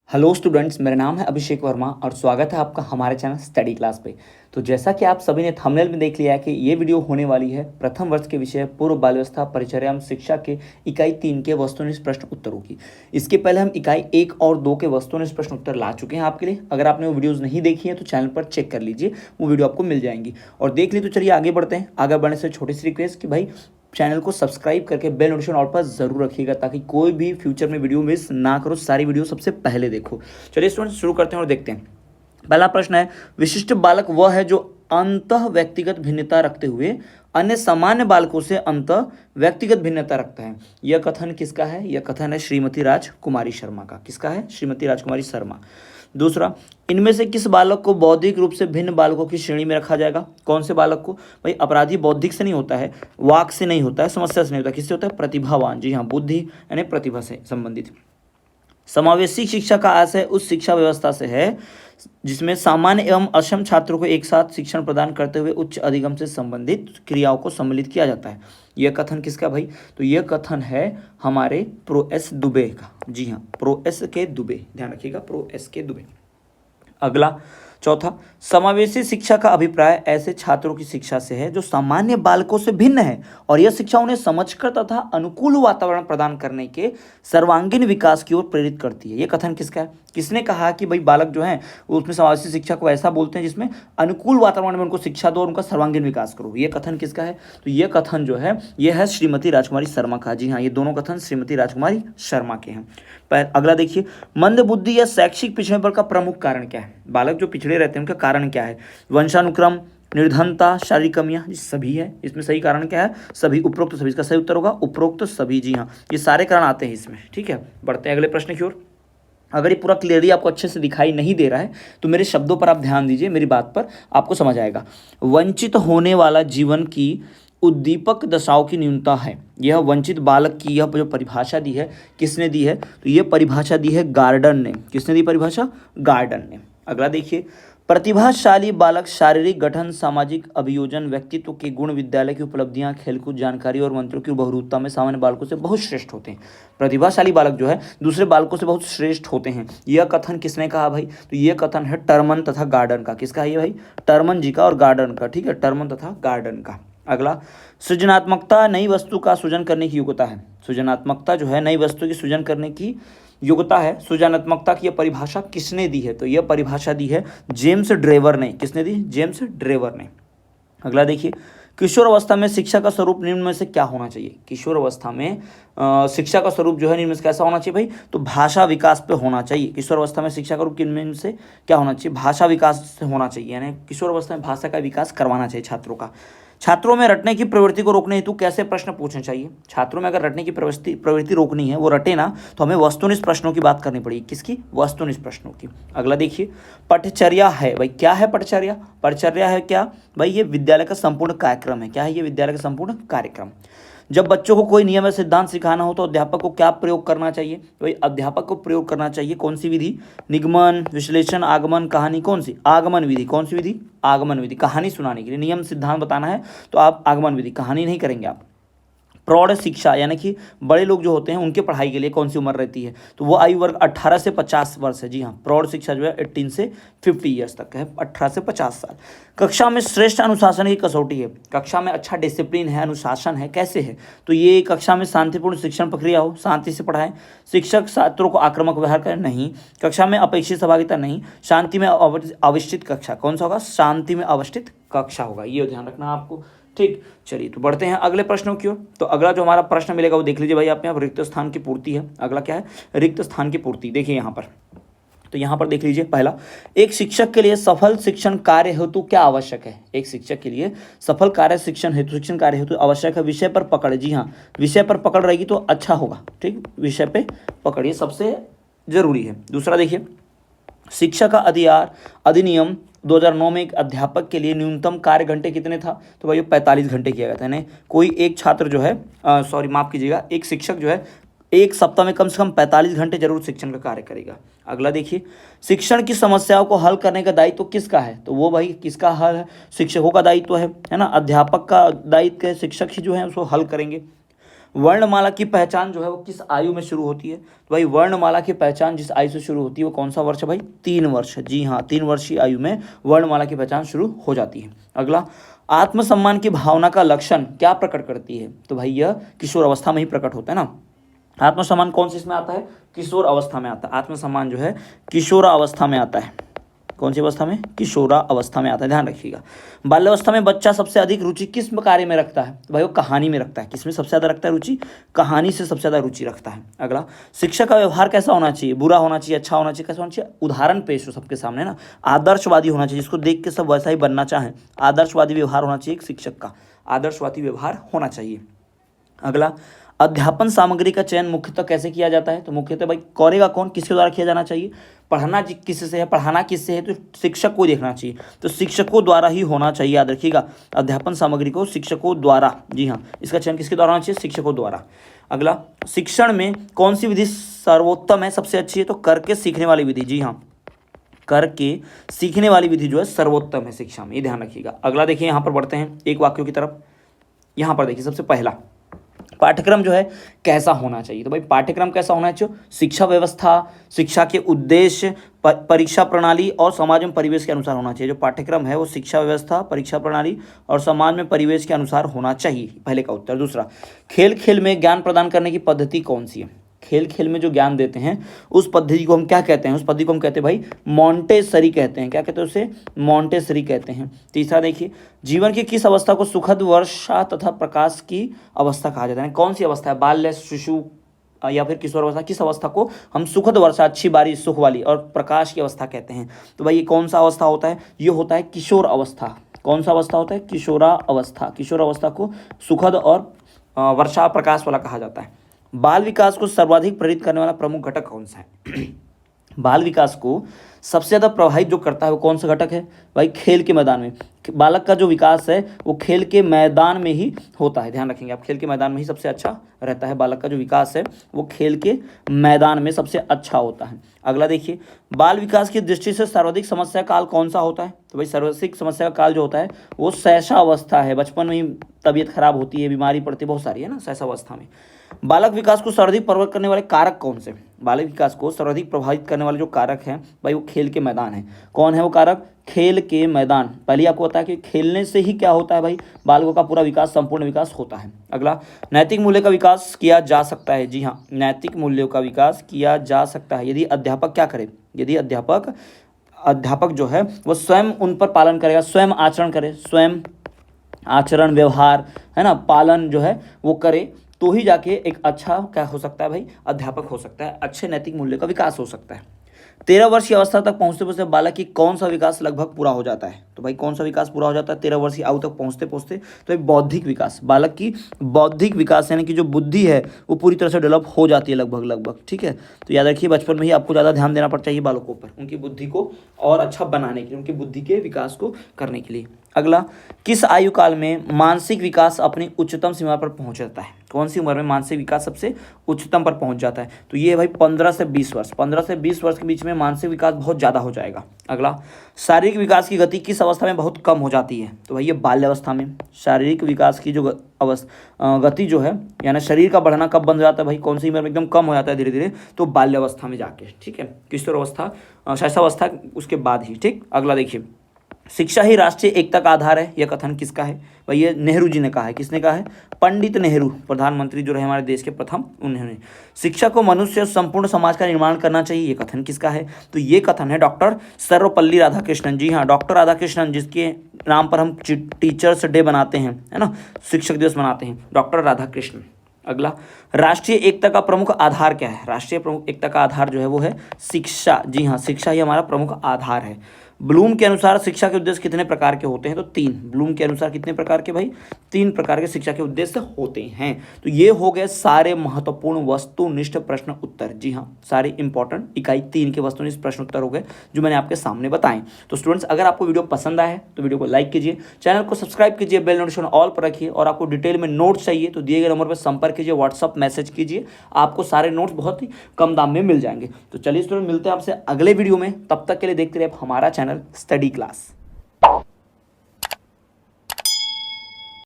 Hello students, मेरा नाम है अभिषेक वर्मा और स्वागत है आपका हमारे चैनल स्टडी क्लास पे। तो जैसा कि आप सभी ने थंबनेल में देख लिया है कि ये वीडियो होने वाली है प्रथम वर्ष के विषय पूर्व बाल व्यवस्था परिचर्या एवं शिक्षा के इकाई 3 के वस्तुनिष्ठ प्रश्न उत्तरों की। इसके पहले हम इकाई 1 और 2 के वस्तुनिष्ठ प्रश्न उत्तर ला चुके हैं आपके लिए। अगर आपने वो वीडियोज़ नहीं देखी है तो चैनल पर चेक कर लीजिए, वो वीडियो आपको मिल जाएंगी। और देख ली तो चलिए आगे बढ़ते हैं। आगे बढ़ने से छोटी सी रिक्वेस्ट कि भाई चैनल को सब्सक्राइब करके बेल नोटिफिकेशन ऑल पर जरूर रखिएगा ताकि कोई भी फ्यूचर में वीडियो मिस ना करो, सारी वीडियो सबसे पहले देखो। चलिए स्टूडेंट शुरू करते हैं और देखते हैं। पहला प्रश्न है, विशिष्ट बालक वह है जो अंतः व्यक्तिगत भिन्नता रखते हुए अन्य सामान्य बालकों से अंतः व्यक्तिगत भिन्नता रखता है। यह कथन किसका है? यह कथन है श्रीमती राजकुमारी शर्मा का। किसका है? श्रीमती राजकुमारी शर्मा। दूसरा, इनमें से किस बालक को बौद्धिक रूप से भिन्न बालकों की श्रेणी में रखा जाएगा? कौन से बालक को? भाई अपराधी बौद्धिक से नहीं होता है, वाक से नहीं होता है, समस्या से नहीं होता, किससे होता है? प्रतिभावान। जी हाँ, बुद्धि यानी प्रतिभा से संबंधित। समावेशी शिक्षा का आशय उस शिक्षा व्यवस्था से है जिसमें सामान्य एवं अक्षम छात्रों को एक साथ शिक्षण प्रदान करते हुए उच्च अधिगम से संबंधित क्रियाओं को सम्मिलित किया जाता है। यह कथन किसका भाई? तो यह कथन है हमारे प्रो एस दुबे का। जी हाँ, प्रो एस के दुबे, ध्यान रखिएगा, प्रो एस के दुबे। अगला चौथा, समावेशी शिक्षा का अभिप्राय ऐसे छात्रों की शिक्षा से है जो सामान्य बालकों से भिन्न है और यह शिक्षा उन्हें समझकर तथा अनुकूल वातावरण प्रदान करने के सर्वांगीण विकास की ओर प्रेरित करती है। यह कथन किसका है? किसने कहा कि भाई बालक जो है वो उसमें समावेशी शिक्षा को ऐसा बोलते हैं जिसमें अनुकूल वातावरण में उनको शिक्षा दो और उनका सर्वांगीण विकास करो। यह कथन किसका है? तो यह कथन जो है यह है श्रीमती राजकुमारी शर्मा का। जी हाँ, ये दोनों कथन श्रीमती राजकुमारी शर्मा के हैं। पर अगला देखिए, मंद बुद्धि या शैक्षिक पिछड़ेपन का प्रमुख कारण क्या है? बालक जो पिछड़े रहते हैं उनका कारण क्या है? वंशानुक्रम, निर्धनता, शारीरिक कमियां? जी सभी है। इसमें सही कारण क्या है? सभी। उपरोक्त सभी। इसका सही उत्तर होगा उपरोक्त सभी। जी हाँ, ये सारे कारण आते हैं इसमें। ठीक है, बढ़ते हैं अगले प्रश्न की ओर। अगर ये पूरा क्लियरली आपको अच्छे से दिखाई नहीं दे रहा है तो मेरे शब्दों पर आप ध्यान दीजिए, मेरी बात पर, आपको समझ आएगा। वंचित होने वाला जीवन की उद्दीपक दशाओं की न्यूनता है। यह वंचित बालक की यह जो परिभाषा दी है, किसने दी है? तो यह परिभाषा दी है गार्डन ने। किसने दी परिभाषा? गार्डन ने। अगला देखिए, प्रतिभाशाली बालक शारीरिक गठन, सामाजिक अभियोजन, व्यक्तित्व के गुण, विद्यालय की उपलब्धियां, खेलकूद, जानकारी और मंत्रों की बहुरूपता में सामान्य बालकों से बहुत श्रेष्ठ होते हैं। प्रतिभाशाली बालक जो है दूसरे बालकों से बहुत श्रेष्ठ होते हैं। यह कथन किसने कहा भाई? तो यह कथन है टर्मन तथा गार्डन का। किसका है ये भाई? टर्मन जी का और गार्डन का। ठीक है, टर्मन तथा गार्डन का। अगला, सृजनात्मकता नई वस्तु का सृजन करने की योग्यता है। सृजनात्मकता जो है नई वस्तु की सृजन करने की योग्यता है। सृजनात्मकता की यह परिभाषा किसने दी है? तो यह परिभाषा दी है जेम्स ड्रेवर ने। किसने दी? जेम्स ड्रेवर ने। अगला देखिए, किशोर अवस्था में शिक्षा का स्वरूप निम्न में से क्या होना चाहिए? किशोर अवस्था में शिक्षा का स्वरूप जो है निम्न में से कैसा होना चाहिए भाई? तो भाषा विकास पे होना चाहिए। किशोर अवस्था में शिक्षा का रूप निम्न से क्या होना चाहिए? भाषा विकास से होना चाहिए, यानी किशोर अवस्था में भाषा का विकास करवाना चाहिए छात्रों का। छात्रों में रटने की प्रवृत्ति को रोकने हेतु कैसे प्रश्न पूछने चाहिए? छात्रों में अगर रटने की प्रवृत्ति रोकनी है, वो रटे ना, तो हमें वस्तुनिष्ठ प्रश्नों की बात करनी पड़ेगी। किसकी? वस्तुनिष्ठ प्रश्नों की। अगला देखिए, पठचर्या है भाई। क्या है पठचर्या? पठचर्या है क्या भाई? ये विद्यालय का संपूर्ण कार्यक्रम है। क्या है ये? विद्यालय का संपूर्ण कार्यक्रम। जब बच्चों को कोई नियम या सिद्धांत सिखाना हो तो अध्यापक को क्या प्रयोग करना चाहिए? तो भाई अध्यापक को प्रयोग करना चाहिए कौन सी विधि? निगमन, विश्लेषण, आगमन, कहानी। कौन सी? आगमन विधि। कौन सी विधि? आगमन विधि। कहानी सुनाने के लिए, नियम सिद्धांत बताना है तो आप आगमन विधि, कहानी नहीं करेंगे आप। प्रौढ़ शिक्षा यानी कि बड़े लोग जो होते हैं उनके पढ़ाई के लिए कौन सी उम्र रहती है? तो वो आयु वर्ग 18 से 50 वर्ष है। जी हाँ, प्रौढ़ शिक्षा जो है 18 से 50 ईयर्स तक है, 18 से 50 साल। कक्षा में श्रेष्ठ अनुशासन की कसौटी है। कक्षा में अच्छा डिसिप्लिन है, अनुशासन है। कैसे है? तो ये कक्षा में शांतिपूर्ण शिक्षण प्रक्रिया हो, शांति से पढ़ाएं। शिक्षक छात्रों को आक्रामक व्यवहार करें नहीं। कक्षा में अपेक्षित सहभागिता नहीं। शांति में अवस्थित कक्षा। कौन सा होगा? शांति में अवस्थित कक्षा होगा। ये ध्यान रखना आपको। ठीक, चलिए तो बढ़ते हैं अगले प्रश्नों की ओर। तो अगला जो हमारा प्रश्न मिलेगा वो देख लीजिए भाई, आप यहाँ रिक्त स्थान की पूर्ति है। अगला क्या है? रिक्त स्थान की पूर्ति। देखिए यहाँ पर, तो यहाँ पर देख लीजिए, पहला, एक शिक्षक के लिए सफल शिक्षण कार्य हेतु क्या आवश्यक है? एक शिक्षक के लिए सफल शिक्षण कार्य हेतु आवश्यक है विषय पर पकड़। जी हाँ, विषय पर पकड़ रहेगी तो अच्छा होगा। ठीक, विषय पे पकड़, ये सबसे जरूरी है। दूसरा देखिए, शिक्षा का अधिनियम 2009 में एक अध्यापक के लिए न्यूनतम कार्य घंटे कितने था? तो भाई 45 घंटे किया गया था। यानी कोई एक छात्र जो है माफ कीजिएगा, एक शिक्षक जो है एक सप्ताह में कम से कम 45 घंटे जरूर शिक्षण का कार्य करेगा। अगला देखिए, शिक्षण की समस्याओं को हल करने का दायित्व किसका है? तो वो भाई किसका हल है? शिक्षकों का दायित्व है ना। अध्यापक का दायित्व है, शिक्षक ही जो है उसको हल करेंगे। वर्णमाला की पहचान जो है वो किस आयु में शुरू होती है? तो भाई वर्णमाला की पहचान जिस आयु से शुरू होती है वो कौन सा वर्ष है भाई? 3 वर्ष। जी हाँ, 3 वर्षीय आयु में वर्णमाला की पहचान शुरू हो जाती है। अगला, आत्मसम्मान की भावना का लक्षण क्या प्रकट करती है? तो भाई यह किशोर अवस्था में ही प्रकट होता है ना। आत्मसम्मान कौन सी इसमें आता है? किशोर अवस्था में आता है। आत्मसम्मान जो है किशोरा अवस्था में आता है। कौन सी अवस्था में? किशोरा अवस्था में आता है, ध्यान रखिएगा। बाल्यावस्था में बच्चा सबसे अधिक रुचि किस कार्य में रखता है? तो भाई वो कहानी में रखता है। किसमें सबसे ज़्यादा रखता है रुचि? कहानी से सबसे ज़्यादा रुचि रखता है। अगला, शिक्षक का व्यवहार कैसा होना चाहिए? बुरा होना चाहिए, अच्छा होना चाहिए, कैसा होना चाहिए? उदाहरण पेश हो सबके सामने ना, आदर्शवादी होना चाहिए, जिसको देख के सब वैसा ही बनना चाहें। आदर्शवादी व्यवहार होना चाहिए एक शिक्षक का, आदर्शवादी व्यवहार होना चाहिए। अगला, अध्यापन सामग्री का चयन मुख्यतः कैसे किया जाता है? तो मुख्यतः भाई करेगा कौन, किसके द्वारा किया जाना चाहिए? पढ़ना किससे है, पढ़ाना किससे है? तो शिक्षक को देखना चाहिए, तो शिक्षकों द्वारा ही होना चाहिए। याद रखिएगा, अध्यापन सामग्री को शिक्षकों द्वारा, जी हाँ, इसका चयन किसके द्वारा होना चाहिए? शिक्षकों द्वारा। अगला, शिक्षण में कौन सी विधि सर्वोत्तम है, सबसे अच्छी है? तो करके सीखने वाली विधि, जी हाँ, करके सीखने वाली विधि जो है सर्वोत्तम है शिक्षा में, ये ध्यान रखिएगा। अगला देखिए, यहाँ पर बढ़ते हैं एक वाक्यों की तरफ। यहाँ पर देखिए, सबसे पहला, पाठ्यक्रम जो है कैसा होना चाहिए? तो भाई पाठ्यक्रम कैसा होना चाहिए? शिक्षा व्यवस्था, शिक्षा के उद्देश्य, परीक्षा प्रणाली और समाज में परिवेश के अनुसार होना चाहिए। जो पाठ्यक्रम है वो शिक्षा व्यवस्था, परीक्षा प्रणाली और समाज में परिवेश के अनुसार होना चाहिए, पहले का उत्तर। दूसरा, खेल खेल में ज्ञान प्रदान करने की पद्धति कौन सी है? खेल खेल में जो ज्ञान देते हैं उस पद्धति को हम क्या कहते हैं? उस पद्धति को हम कहते हैं भाई मॉन्टेसरी कहते हैं। क्या कहते हैं उसे? मॉन्टेसरी कहते हैं। तीसरा देखिए, जीवन की किस अवस्था को सुखद, वर्षा तथा प्रकाश की अवस्था कहा जाता है? कौन सी अवस्था है? बाल्य, शिशु या फिर किशोर अवस्था, किस अवस्था को हम सुखद, वर्षा, अच्छी बारिश, सुख वाली और प्रकाश की अवस्था कहते हैं? तो भाई ये कौन सा अवस्था होता है? ये होता है किशोर अवस्था। कौन सा अवस्था होता है? किशोरा अवस्था। किशोर अवस्था को सुखद और वर्षा, प्रकाश वाला कहा जाता है। बाल विकास को सर्वाधिक प्रेरित करने वाला प्रमुख घटक कौन सा है? बाल विकास को सबसे ज़्यादा प्रभावित जो करता है वो कौन सा घटक है? भाई खेल के मैदान में। बालक का जो विकास है वो खेल के मैदान में ही होता है, ध्यान रखेंगे आप। खेल के मैदान में ही सबसे अच्छा रहता है। बालक का जो विकास है वो खेल के मैदान में सबसे अच्छा होता है। अगला देखिए, बाल विकास की दृष्टि से सर्वाधिक समस्या काल कौन सा होता है? तो भाई सर्वाधिक समस्या काल जो होता है वो शैशवावस्था है। बचपन में ही तबीयत खराब होती है, बीमारी पड़ती है, बहुत सारी है ना शैशवावस्था में। बालक विकास को सर्वाधिक प्रभावित करने वाले कारक कौन से? बालक विकास को सर्वाधिक प्रभावित करने वाले जो कारक हैं भाई वो खेल के मैदान है। कौन है वो कारक? खेल के मैदान। पहले आपको पता है कि खेलने से ही क्या होता है भाई? बालकों का पूरा विकास, संपूर्ण विकास होता है। अगला, नैतिक मूल्य का विकास किया जा सकता है। जी हाँ, नैतिक मूल्यों का विकास किया जा सकता है यदि अध्यापक क्या करे? यदि अध्यापक जो है वो स्वयं उन पर पालन करेगा, स्वयं आचरण करे, स्वयं आचरण, व्यवहार है ना, पालन जो है वो करे, तो ही जाके एक अच्छा क्या हो सकता है भाई? अध्यापक हो सकता है, अच्छे नैतिक मूल्य का विकास हो सकता है। 13 वर्ष की अवस्था तक पहुंचते पहुंचते बालक की कौन सा विकास लगभग पूरा हो जाता है? तो भाई कौन सा विकास पूरा हो जाता है 13 वर्ष की आयु तक पहुंचते पहुंचते? तो एक बौद्धिक विकास, बालक की बौद्धिक विकास यानी कि जो बुद्धि है वो पूरी तरह से डेवलप हो जाती है लगभग। ठीक है, तो याद रखिए बचपन में ही आपको ज़्यादा ध्यान देना पड़ता है बालकों पर, उनकी बुद्धि को और अच्छा बनाने के लिए, उनकी बुद्धि के विकास को करने के लिए। अगला, किस आयु काल में मानसिक विकास अपनी उच्चतम सीमा पर पहुंच जाता है? कौन सी उम्र में मानसिक विकास सबसे उच्चतम पर पहुंच जाता है? तो ये भाई 15 से 20 वर्ष। 15 से 20 वर्ष के बीच में मानसिक विकास बहुत ज़्यादा हो जाएगा। अगला, शारीरिक विकास की गति किस अवस्था में बहुत कम हो जाती है? तो भाई ये बाल्यावस्था में। शारीरिक विकास की जो गति जो है यानी शरीर का बढ़ना कब बंद हो जाता है भाई? कौन सी उम्र में एकदम कम हो जाता है धीरे धीरे? तो बाल्यावस्था में जाके। ठीक है, किशोर अवस्था, शैशवावस्था उसके बाद ही। ठीक, अगला देखिए, शिक्षा ही राष्ट्रीय एकता का आधार है, यह कथन किसका है? भाई ये नेहरू जी ने कहा है। किसने कहा है? पंडित नेहरू, प्रधानमंत्री जो रहे हमारे देश के प्रथम, उन्होंने। शिक्षा को मनुष्य संपूर्ण समाज का निर्माण करना चाहिए, ये कथन किसका है? तो ये कथन है डॉक्टर सर्वपल्ली राधाकृष्णन। जी हाँ, डॉक्टर राधाकृष्णन, जिसके नाम पर हम टीचर्स डे बनाते हैं, है ना, शिक्षक दिवस मनाते हैं, डॉक्टर राधाकृष्णन। अगला, राष्ट्रीय एकता का प्रमुख आधार क्या है? राष्ट्रीय प्रमुख एकता का आधार जो है वो है शिक्षा। जी हाँ, शिक्षा ही हमारा प्रमुख आधार है। ब्लूम के अनुसार शिक्षा के उद्देश्य कितने प्रकार के होते हैं? तो 3। ब्लूम के अनुसार कितने प्रकार के भाई? 3 प्रकार के शिक्षा के उद्देश्य होते हैं। तो ये हो गए सारे महत्वपूर्ण वस्तुनिष्ठ प्रश्न उत्तर। जी हाँ, सारे इंपॉर्टेंट इकाई 3 के वस्तुनिष्ठ प्रश्न उत्तर हो गए जो मैंने आपके सामने बताएं। तो स्टूडेंट्स, अगर आपको वीडियो पसंद आए तो वीडियो को लाइक कीजिए, चैनल को सब्सक्राइब कीजिए, बेल नोटिफिकेशन ऑल पर रखिए, और आपको डिटेल में नोट्स चाहिए तो दिए गए नंबर पर संपर्क कीजिए, व्हाट्सअप मैसेज कीजिए, आपको सारे नोट्स बहुत ही कम दाम में मिल जाएंगे। तो चलिए स्टूडेंट, मिलते हैं आपसे अगले वीडियो में। तब तक के लिए देखते रहिए हमारा चैनल स्टडी क्लास।